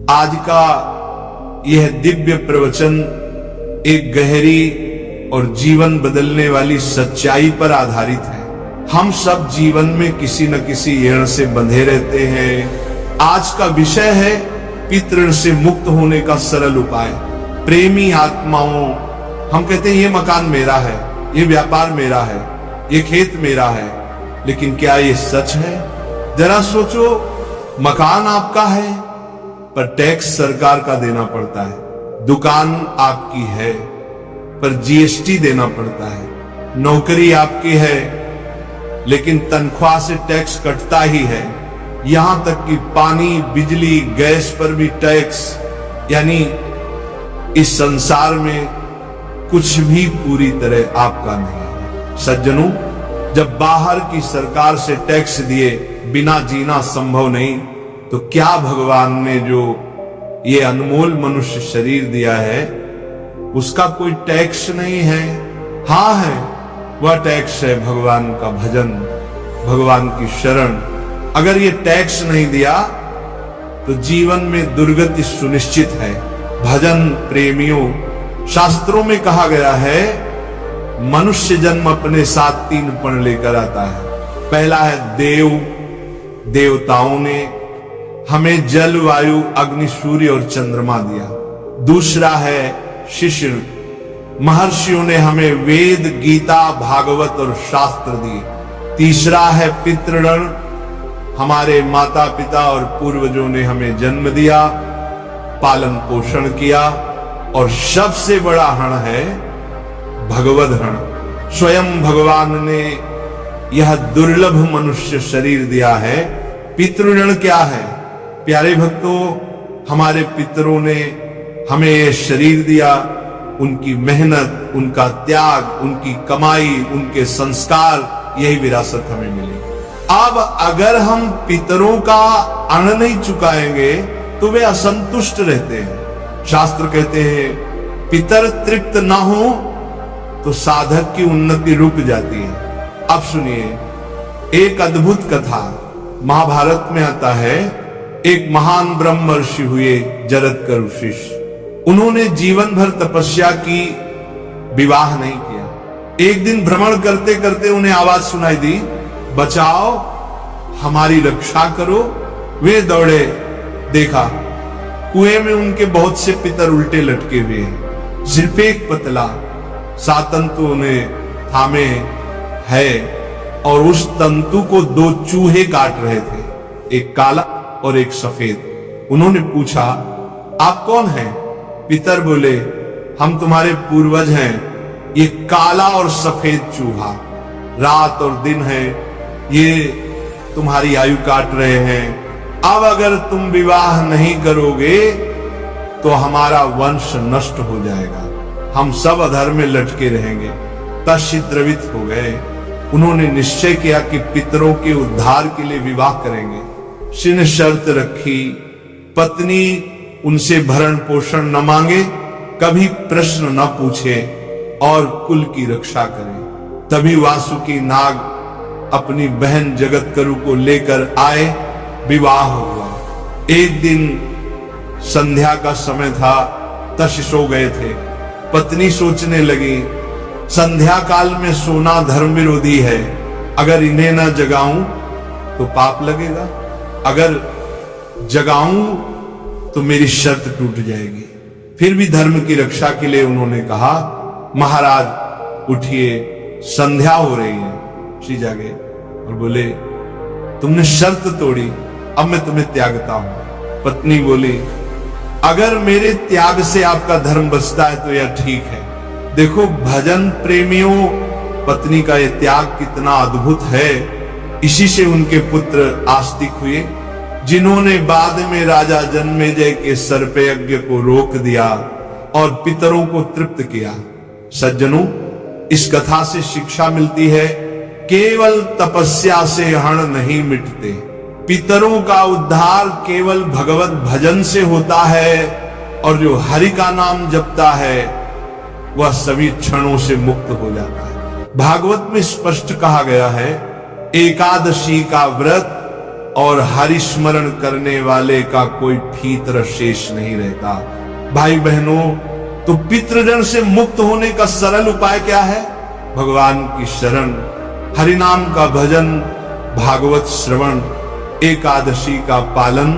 आज का यह दिव्य प्रवचन एक गहरी और जीवन बदलने वाली सच्चाई पर आधारित है। हम सब जीवन में किसी न किसी ऋण से बंधे रहते हैं। आज का विषय है पितृ से मुक्त होने का सरल उपाय। प्रेमी आत्माओं, हम कहते हैं ये मकान मेरा है, ये व्यापार मेरा है, ये खेत मेरा है, लेकिन क्या ये सच है? जरा सोचो, मकान आपका है पर टैक्स सरकार का देना पड़ता है, दुकान आपकी है पर जीएसटी देना पड़ता है, नौकरी आपकी है लेकिन तनख्वाह से टैक्स कटता ही है, यहां तक कि पानी, बिजली, गैस पर भी टैक्स। यानी इस संसार में कुछ भी पूरी तरह आपका नहीं है। सज्जनों, जब बाहर की सरकार से टैक्स दिए बिना जीना संभव नहीं, तो क्या भगवान ने जो ये अनमोल मनुष्य शरीर दिया है उसका कोई टैक्स नहीं है? हाँ है, वह टैक्स है भगवान का भजन, भगवान की शरण। अगर ये टैक्स नहीं दिया तो जीवन में दुर्गति सुनिश्चित है। भजन प्रेमियों, शास्त्रों में कहा गया है मनुष्य जन्म अपने साथ 3 पण लेकर आता है। पहला है देव, देवताओं ने हमें जल, वायु, अग्नि, सूर्य और चंद्रमा दिया। दूसरा है शिष्य, महर्षियों ने हमें वेद, गीता, भागवत और शास्त्र दिए। तीसरा है पितृण, हमारे माता पिता और पूर्वजों ने हमें जन्म दिया, पालन पोषण किया। और सबसे बड़ा हण है भगवद हण। स्वयं भगवान ने यह दुर्लभ मनुष्य शरीर दिया है। पितृण क्या है? प्यारे भक्तों, हमारे पितरों ने हमें यह शरीर दिया, उनकी मेहनत, उनका त्याग, उनकी कमाई, उनके संस्कार, यही विरासत हमें मिली। अब अगर हम पितरों का अन्न नहीं चुकाएंगे तो वे असंतुष्ट रहते हैं। शास्त्र कहते हैं पितर तृप्त ना हो तो साधक की उन्नति रुक जाती है। अब सुनिए, एक अद्भुत कथा महाभारत में आता है। एक महान ब्रह्मर्षि हुए जरत्कर ऋषि। उन्होंने जीवन भर तपस्या की, विवाह नहीं किया। एक दिन भ्रमण करते करते उन्हें आवाज सुनाई दी, बचाओ, हमारी रक्षा करो। वे दौड़े, देखा कुएं में उनके बहुत से पितर उल्टे लटके हुए हैं। सिर्फ एक पतला सा तंतु उन्हें थामे है और उस तंतु को 2 चूहे काट रहे थे, एक काला और एक सफेद। उन्होंने पूछा, आप कौन हैं? पितर बोले, हम तुम्हारे पूर्वज हैं, ये काला और सफेद चूहा रात और दिन है, ये तुम्हारी आयु काट रहे हैं। अब अगर तुम विवाह नहीं करोगे तो हमारा वंश नष्ट हो जाएगा, हम सब अधर्म में लटके रहेंगे। तद्द्रवित हो गए। उन्होंने निश्चय किया कि पितरों के उद्धार के लिए विवाह करेंगे। सिन शर्त रखी, पत्नी उनसे भरण पोषण न मांगे, कभी प्रश्न न पूछे और कुल की रक्षा करे। तभी वासुकी नाग अपनी बहन जगतकरु को लेकर आए, विवाह हुआ। एक दिन संध्या का समय था, तश सो गए थे। पत्नी सोचने लगी, संध्या काल में सोना धर्म विरोधी है, अगर इन्हें ना जगाऊं तो पाप लगेगा, अगर जगाऊं तो मेरी शर्त टूट जाएगी। फिर भी धर्म की रक्षा के लिए उन्होंने कहा, महाराज उठिए, संध्या हो रही है। श्री जागे और बोले, तुमने शर्त तोड़ी, अब मैं तुम्हें त्यागता हूं। पत्नी बोली, अगर मेरे त्याग से आपका धर्म बचता है तो यह ठीक है। देखो भजन प्रेमियों, पत्नी का यह त्याग कितना अद्भुत है। इसी से उनके पुत्र आस्तिक हुए, जिन्होंने बाद में राजा जन्मेजय के सर्पयज्ञ को रोक दिया और पितरों को तृप्त किया। सज्जनों, इस कथा से शिक्षा मिलती है, केवल तपस्या से हण नहीं मिटते। पितरों का उद्धार केवल भगवत भजन से होता है और जो हरि का नाम जपता है वह सभी क्षणों से मुक्त हो जाता है। भागवत में स्पष्ट कहा गया है, एकादशी का व्रत और हरि स्मरण करने वाले का कोई फीतर शेष नहीं रहता। भाई बहनों, तो पितृऋण से मुक्त होने का सरल उपाय क्या है? भगवान की शरण, हरि नाम का भजन, भागवत श्रवण, एकादशी का पालन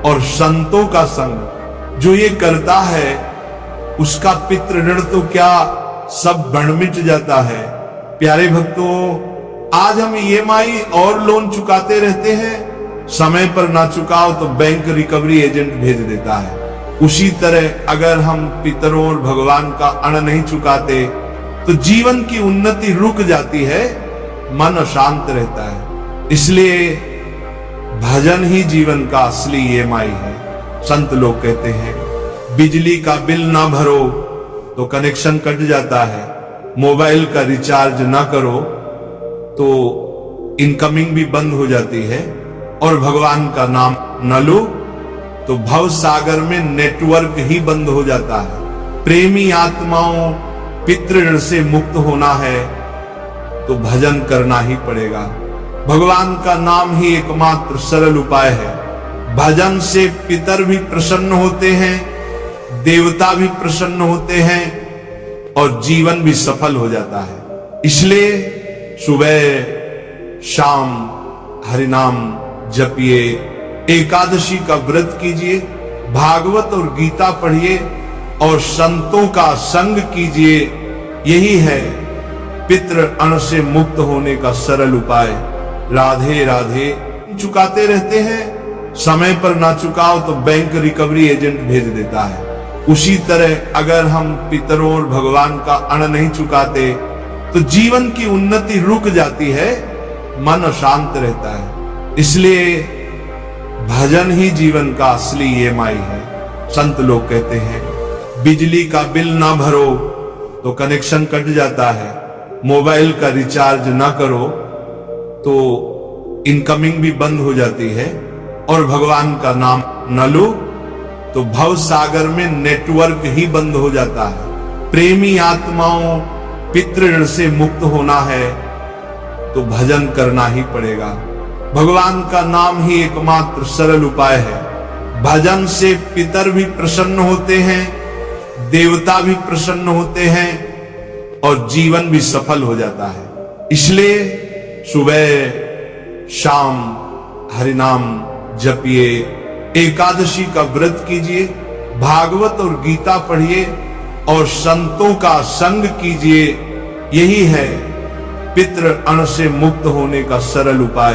और संतों का संग। जो ये करता है उसका पितृऋण तो क्या सब बन मिट जाता है। प्यारे भक्तों, आज हम EMI और लोन चुकाते रहते हैं, समय पर ना चुकाओ तो बैंक रिकवरी एजेंट भेज देता है। उसी तरह अगर हम पितरों और भगवान का अन्न नहीं चुकाते तो जीवन की उन्नति रुक जाती है, मन अशांत रहता है। इसलिए भजन ही जीवन का असली EMI है। संत लोग कहते हैं, बिजली का बिल ना भरो तो कनेक्शन कट जाता है, मोबाइल का रिचार्ज ना करो तो इनकमिंग भी बंद हो जाती है, और भगवान का नाम न लो तो भव सागर में नेटवर्क ही बंद हो जाता है। प्रेमी आत्माओं, पितृऋण से मुक्त होना है तो भजन करना ही पड़ेगा। भगवान का नाम ही एकमात्र सरल उपाय है। भजन से पितर भी प्रसन्न होते हैं, देवता भी प्रसन्न होते हैं और जीवन भी सफल हो जाता है। इसलिए सुबह शाम हरि नाम जपिए, एकादशी का व्रत कीजिए, भागवत और गीता पढ़िए और संतों का संग कीजिए। यही है पितृ अन्न से मुक्त होने का सरल उपाय। राधे राधे। चुकाते रहते हैं, समय पर ना चुकाओ तो बैंक रिकवरी एजेंट भेज देता है। उसी तरह अगर हम पितरों और भगवान का अन्न नहीं चुकाते तो जीवन की उन्नति रुक जाती है, मन अशांत रहता है। इसलिए भजन ही जीवन का असली EMI है। संत लोग कहते हैं, बिजली का बिल ना भरो तो कनेक्शन कट जाता है, मोबाइल का रिचार्ज ना करो तो इनकमिंग भी बंद हो जाती है, और भगवान का नाम न लो तो भव सागर में नेटवर्क ही बंद हो जाता है। प्रेमी आत्माओं, पितृऋण से मुक्त होना है तो भजन करना ही पड़ेगा। भगवान का नाम ही एकमात्र सरल उपाय है। भजन से पितर भी प्रसन्न होते हैं, देवता भी प्रसन्न होते हैं और जीवन भी सफल हो जाता है। इसलिए सुबह शाम हरि नाम जपिए, एकादशी का व्रत कीजिए, भागवत और गीता पढ़िए और संतों का संग कीजिए। यही है पितृ अन्न से मुक्त होने का सरल उपाय।